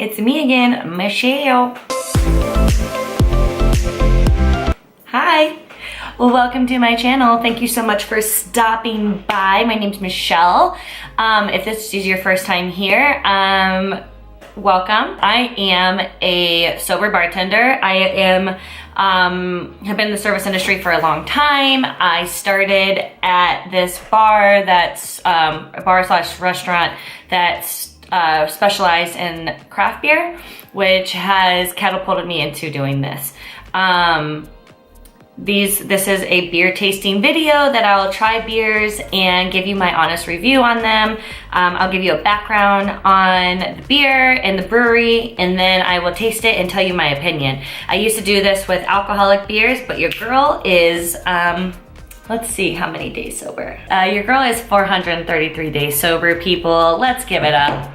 it's me again, Michelle. Hi, well, welcome to my channel. Thank you so much for stopping by. My name's Michelle. If this is your first time here, welcome. I am a sober bartender. I have been in the service industry for a long time. I started at this bar that's a bar/restaurant that's specialized in craft beer, which has catapulted me into doing this. This is a beer tasting video that I'll try beers and give you my honest review on them. I'll give you a background on the beer and the brewery, and then I will taste it and tell you my opinion. I used to do this with alcoholic beers, but your girl is, let's see how many days sober. Your girl is 433 days sober, people. Let's give it up.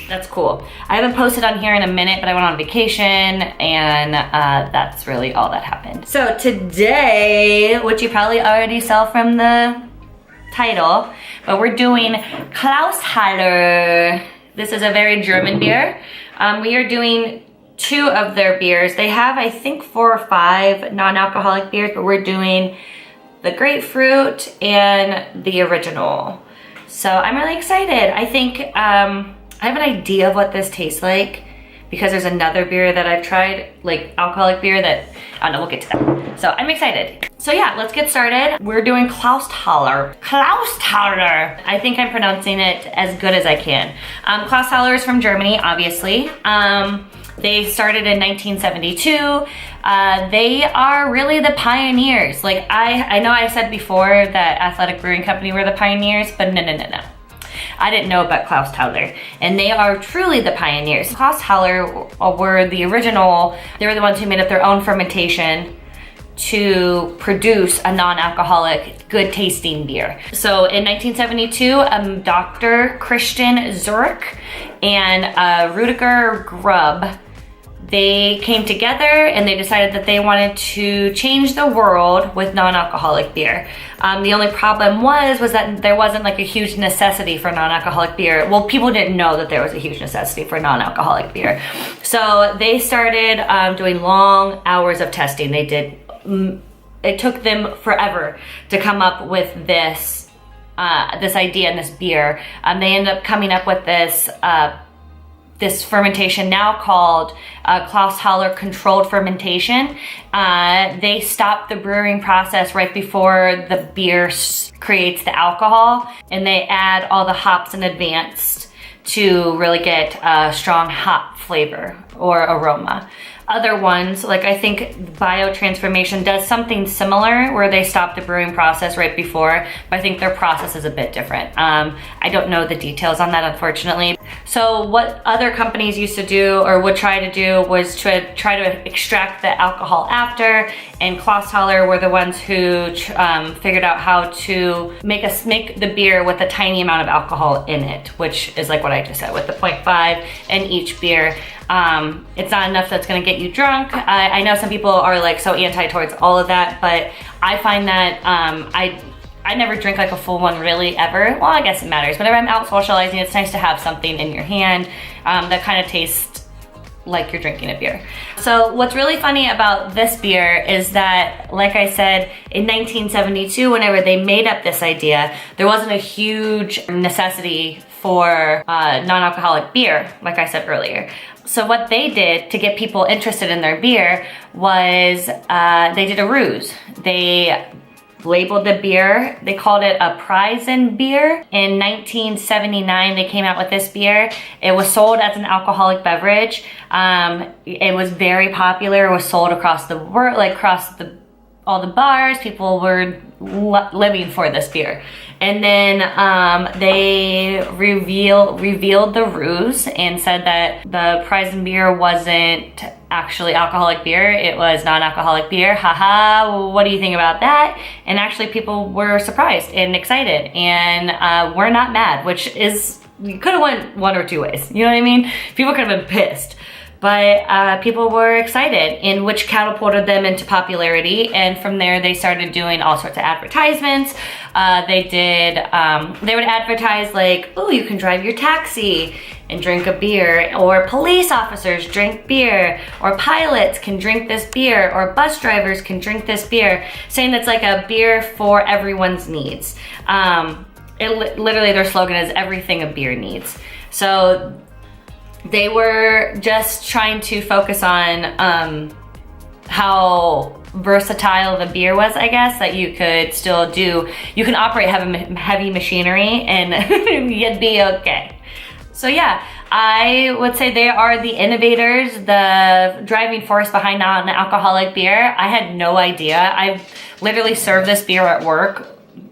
That's cool. I haven't posted on here in a minute, but I went on vacation, and that's really all that happened. So today, which you probably already saw from the title, but we're doing Clausthaler. This is a very German beer. We are doing 2 of their beers. They have, I think, 4 or 5 non-alcoholic beers, but we're doing the Grapefruit and the Orginial. So I'm really excited. I think, I have an idea of what this tastes like because there's another beer that I've tried, like alcoholic beer that, I don't know, we'll get to that. So I'm excited. So yeah, let's get started. We're doing Clausthaler. Clausthaler. I think I'm pronouncing it as good as I can. Clausthaler is from Germany, obviously. They started in 1972. They are really the pioneers. Like I know I said before that Athletic Brewing Company were the pioneers, but no. I didn't know about Clausthaler, and they are truly the pioneers. Clausthaler were the original, they were the ones who made up their own fermentation to produce a non-alcoholic, good tasting beer. So in 1972, Dr. Christian Zurich and Rudiger Grubb, they came together and they decided that they wanted to change the world with non-alcoholic beer. The only problem was that there wasn't like a huge necessity for non-alcoholic beer. Well, people didn't know that there was a huge necessity for non-alcoholic beer. So they started doing long hours of testing. It took them forever to come up with this idea and this beer. They ended up coming up with this fermentation now called Clausthaler controlled fermentation. They stop the brewing process right before the beer creates the alcohol, and they add all the hops in advance to really get a strong hop flavor or aroma. Other ones, like I think biotransformation does something similar where they stop the brewing process right before, but I think their process is a bit different. I don't know the details on that, unfortunately. So what other companies used to do or would try to do was to try to extract the alcohol after, and Clausthaler were the ones who figured out how to make the beer with a tiny amount of alcohol in it, which is like what I just said with the 0.5 in each beer. It's not enough that's gonna get you drunk. I know some people are like so anti towards all of that, but I find that I never drink like a full one really ever. Well, I guess it matters. Whenever I'm out socializing, it's nice to have something in your hand that kind of tastes like you're drinking a beer. So what's really funny about this beer is that, like I said, in 1972, whenever they made up this idea, there wasn't a huge necessity for non-alcoholic beer, like I said earlier. So what they did to get people interested in their beer was they did a ruse. They labeled the beer, they called it a Prisen beer. In 1979, they came out with this beer. It was sold as an alcoholic beverage. It was very popular. It was sold across the world, like across all the bars. People were living for this beer. And then they revealed the ruse and said that the Prisen beer wasn't actually alcoholic beer, it was non-alcoholic beer. Haha, what do you think about that? And actually people were surprised and excited, and we're not mad, which is, you could have went one or two ways, you know what I mean? People could have been pissed. but people were excited, and which catapulted them into popularity. And from there, they started doing all sorts of advertisements. They would advertise like, oh, you can drive your taxi and drink a beer, or police officers drink beer, or pilots can drink this beer, or bus drivers can drink this beer, saying that's like a beer for everyone's needs. Literally their slogan is everything a beer needs. So they were just trying to focus on how versatile the beer was, I guess, that you could still you can operate heavy machinery and you'd be okay. So yeah, I would say they are the innovators, the driving force behind non-alcoholic beer. I had no idea. I literally serve this beer at work,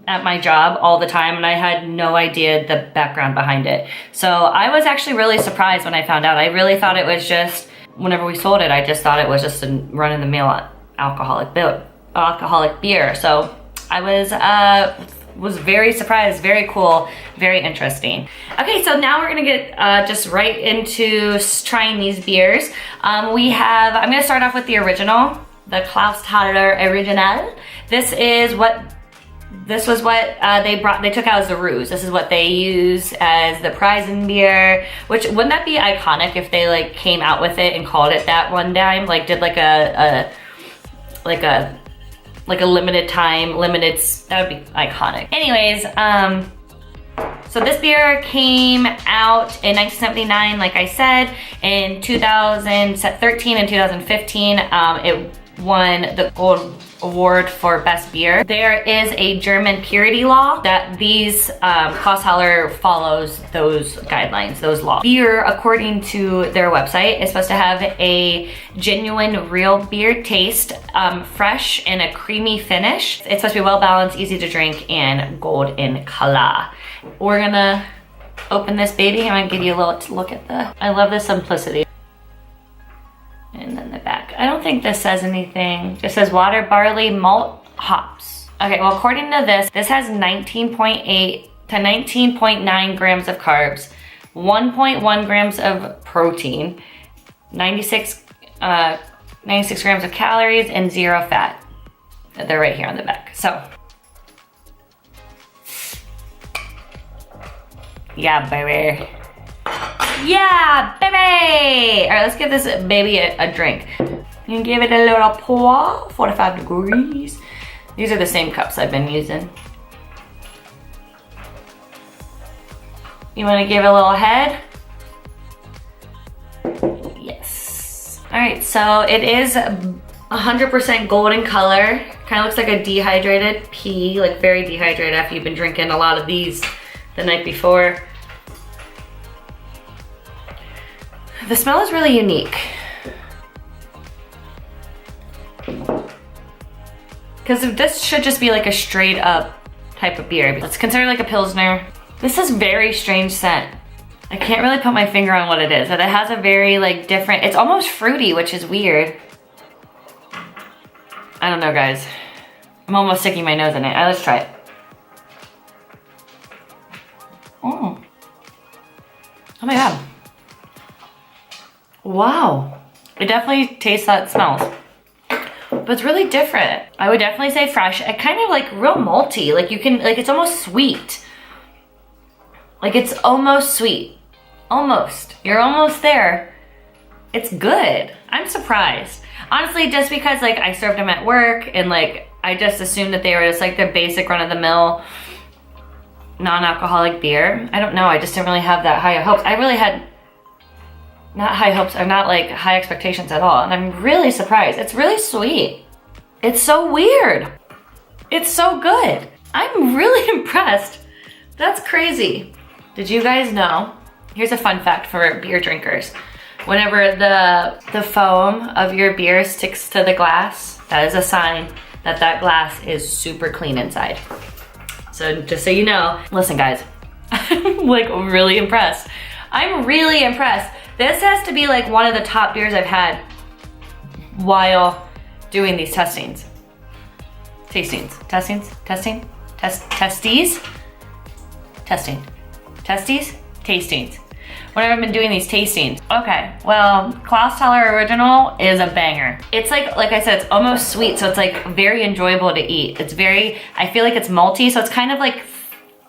at my job all the time, and I had no idea the background behind it. So I was actually really surprised when I found out. I really thought it was just, whenever we sold it, I just thought it was just a run-of-the-mill alcoholic beer. So I was very surprised, very cool, very interesting. Okay, so now we're gonna get just right into trying these beers. I'm gonna start off with the original, the Clausthaler Orginial. This was what they took out as the ruse. This is what they use as the Prizen beer, which, wouldn't that be iconic if they like came out with it and called it that one time? Like did like a limited time, that would be iconic. Anyways, so this beer came out in 1979, like I said. In 2013 and 2015, it won the Gold Award for Best Beer. There is a German purity law that these Clausthaler follows those guidelines, those laws. Beer, according to their website, is supposed to have a genuine real beer taste, fresh and a creamy finish. It's supposed to be well balanced, easy to drink, and gold in color. We're gonna open this baby. I'm gonna give you a little look at I love the simplicity. And then the back. I don't think this says anything. It just says water, barley, malt, hops. Okay, well, according to this has 19.8 to 19.9 grams of carbs, 1.1 grams of protein, 96 grams of calories, and 0 fat. They're right here on the back. So, yeah, baby. Yeah, baby! All right, let's give this baby a drink. You can give it a little pour, 45 degrees. These are the same cups I've been using. You wanna give it a little head? Yes. All right, so it is 100% golden color. Kind of looks like a dehydrated pea, like very dehydrated after you've been drinking a lot of these the night before. The smell is really unique. Because this should just be like a straight up type of beer. It's considered like a Pilsner. This is very strange scent. I can't really put my finger on what it is, but it has a very like different, it's almost fruity, which is weird. I don't know, guys. I'm almost sticking my nose in it. Let's try it. Oh my God. Wow, it definitely tastes that smells, but it's really different. I would definitely say fresh. It kind of like real malty, like you can, like it's almost sweet. Like it's almost sweet, almost. You're almost there. It's good. I'm surprised. Honestly, just because like I served them at work and like I just assumed that they were just like the basic run-of-the-mill non-alcoholic beer. I don't know, I just didn't really have that high of hopes. I really had not high hopes, or not like high expectations at all. And I'm really surprised. It's really sweet. It's so weird. It's so good. I'm really impressed. That's crazy. Did you guys know? Here's a fun fact for beer drinkers. Whenever the foam of your beer sticks to the glass, that is a sign that that glass is super clean inside. So just so you know, listen guys, I'm like really impressed. I'm really impressed. This has to be like one of the top beers I've had while doing these testings. Testing. Tastings? when I've been doing these tastings. Okay, well, Clausthaler Original is a banger. It's like I said, it's almost sweet, so it's like very enjoyable to eat. It's very, I feel like it's malty, so it's kind of like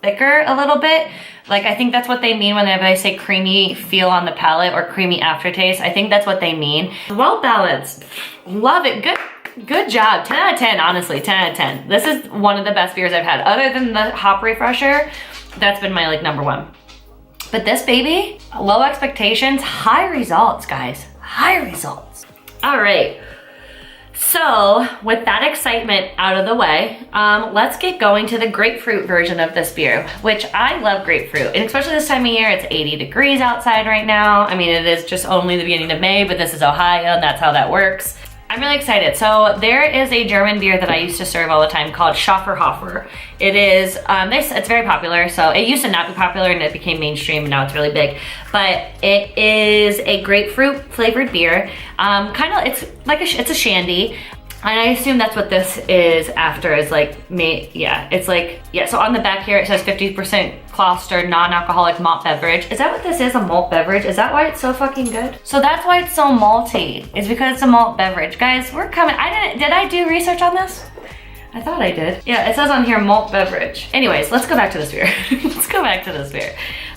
thicker a little bit. Like, I think that's what they mean when they say creamy feel on the palate or creamy aftertaste. I think that's what they mean. Well balanced. Love it. Good job. 10 out of 10, honestly. 10 out of 10. This is one of the best beers I've had. Other than the hop refresher, that's been my like #1. But this baby, low expectations, high results, guys. High results. All right. So with that excitement out of the way, let's get going to the grapefruit version of this beer, which I love grapefruit. And especially this time of year, it's 80 degrees outside right now. I mean, it is just only the beginning of May, but this is Ohio and that's how that works. I'm really excited. So there is a German beer that I used to serve all the time called Schafferhofer. It is, it's very popular. So it used to not be popular and it became mainstream and now it's really big. But it is a grapefruit flavored beer. It's a shandy. And I assume that's what this is after, is like, so on the back here it says 50% Clausthaler non-alcoholic malt beverage. Is that what this is, a malt beverage? Is that why it's so fucking good? So that's why it's so malty, is because it's a malt beverage. Guys, we're coming, did I do research on this? I thought I did. Yeah, it says on here malt beverage. Anyways, let's go back to this beer.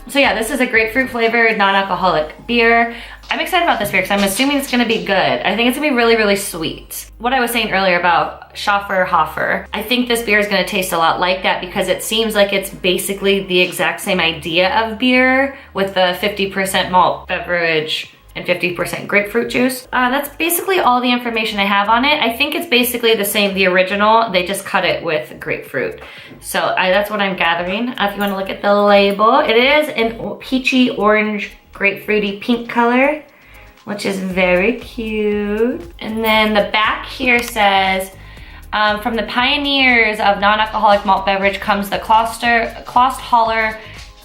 So yeah, this is a grapefruit flavored non-alcoholic beer. I'm excited about this beer because I'm assuming it's gonna be good. I think it's gonna be really, really sweet. What I was saying earlier about Schafferhofer, I think this beer is gonna taste a lot like that because it seems like it's basically the exact same idea of beer with the 50% malt beverage and 50% grapefruit juice. That's basically all the information I have on it. I think it's basically the same, the original, they just cut it with grapefruit. So that's what I'm gathering. If you wanna look at the label, it is an peachy orange grapefruity pink color, which is very cute. And then the back here says, from the pioneers of non-alcoholic malt beverage comes the Clausthaler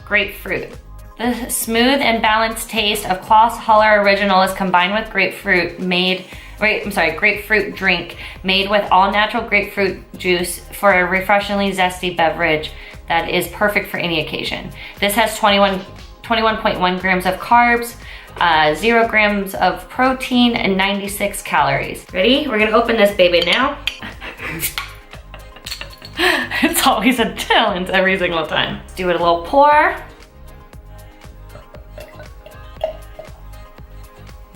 grapefruit. The smooth and balanced taste of Clausthaler Original is combined with grapefruit drink made with all natural grapefruit juice for a refreshingly zesty beverage that is perfect for any occasion. This has 21.1 grams of carbs, 0 grams of protein, and 96 calories. Ready? We're gonna open this baby now. It's always a challenge every single time. Let's do it a little pour.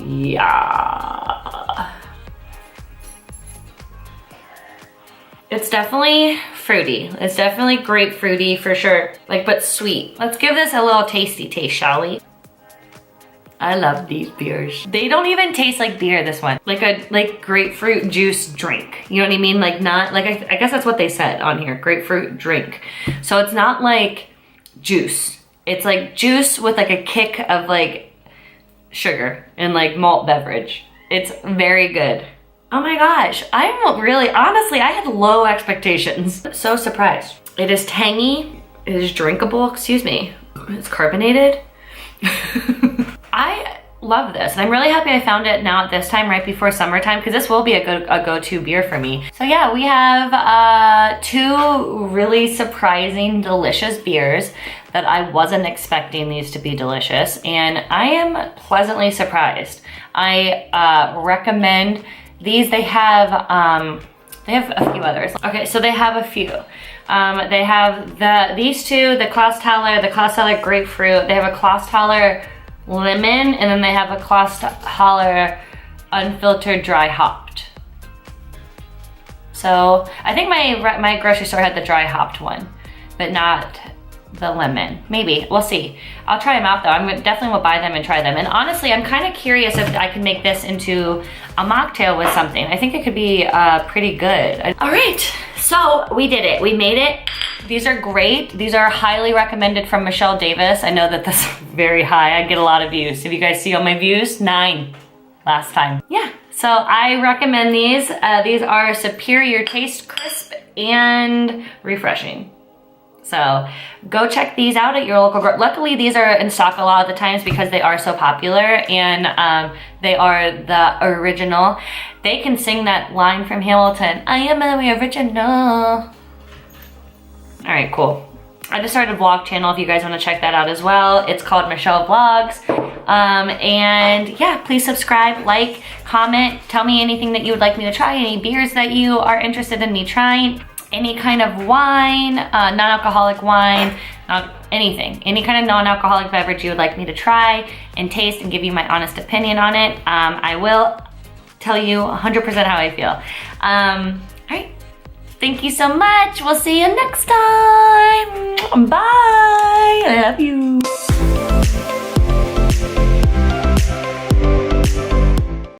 Yeah. It's definitely fruity. It's definitely grapefruity for sure, but sweet. Let's give this a little tasty taste, shall we? I love these beers. They don't even taste like beer, this one. Like grapefruit juice drink. You know what I mean? I guess that's what they said on here, grapefruit drink. So it's not like juice. It's like juice with like a kick of like sugar and like malt beverage. It's very good. Oh my gosh, I'm really, honestly, I had low expectations. So surprised. It is tangy, it is drinkable, excuse me. It's carbonated. I love this. And I'm really happy I found it now at this time, right before summertime, because this will be a go-to beer for me. So yeah, we have 2 really surprising, delicious beers that I wasn't expecting these to be delicious, and I am pleasantly surprised. I recommend these. They have a few others. Okay, so they have a few. They have these 2, the Clausthaler grapefruit. They have a Clausthaler lemon, and then they have a Clausthaler unfiltered dry hopped. So I think my grocery store had the dry hopped one, but not the lemon. Maybe, we'll see. I'll try them out though. Definitely will buy them and try them. And honestly, I'm kind of curious if I can make this into a mocktail with something. I think it could be pretty good. All right, so we did it. We made it. These are great. These are highly recommended from Michelle Davis. I know that this is very high. I get a lot of views. If you guys see all my views, 9 last time. Yeah, so I recommend these. These are superior taste, crisp, and refreshing. So go check these out at your local grocery. Luckily, these are in stock a lot of the times because they are so popular, and they are the original. They can sing that line from Hamilton, I am the original. All right, cool. I just started a vlog channel if you guys want to check that out as well. It's called Michelle Vlogs. And yeah, please subscribe, like, comment, tell me anything that you would like me to try, any beers that you are interested in me trying, any kind of wine, non-alcoholic wine, anything, any kind of non-alcoholic beverage you would like me to try and taste and give you my honest opinion on it. I will tell you 100% how I feel. All right, thank you so much. We'll see you next time. Bye, I love you.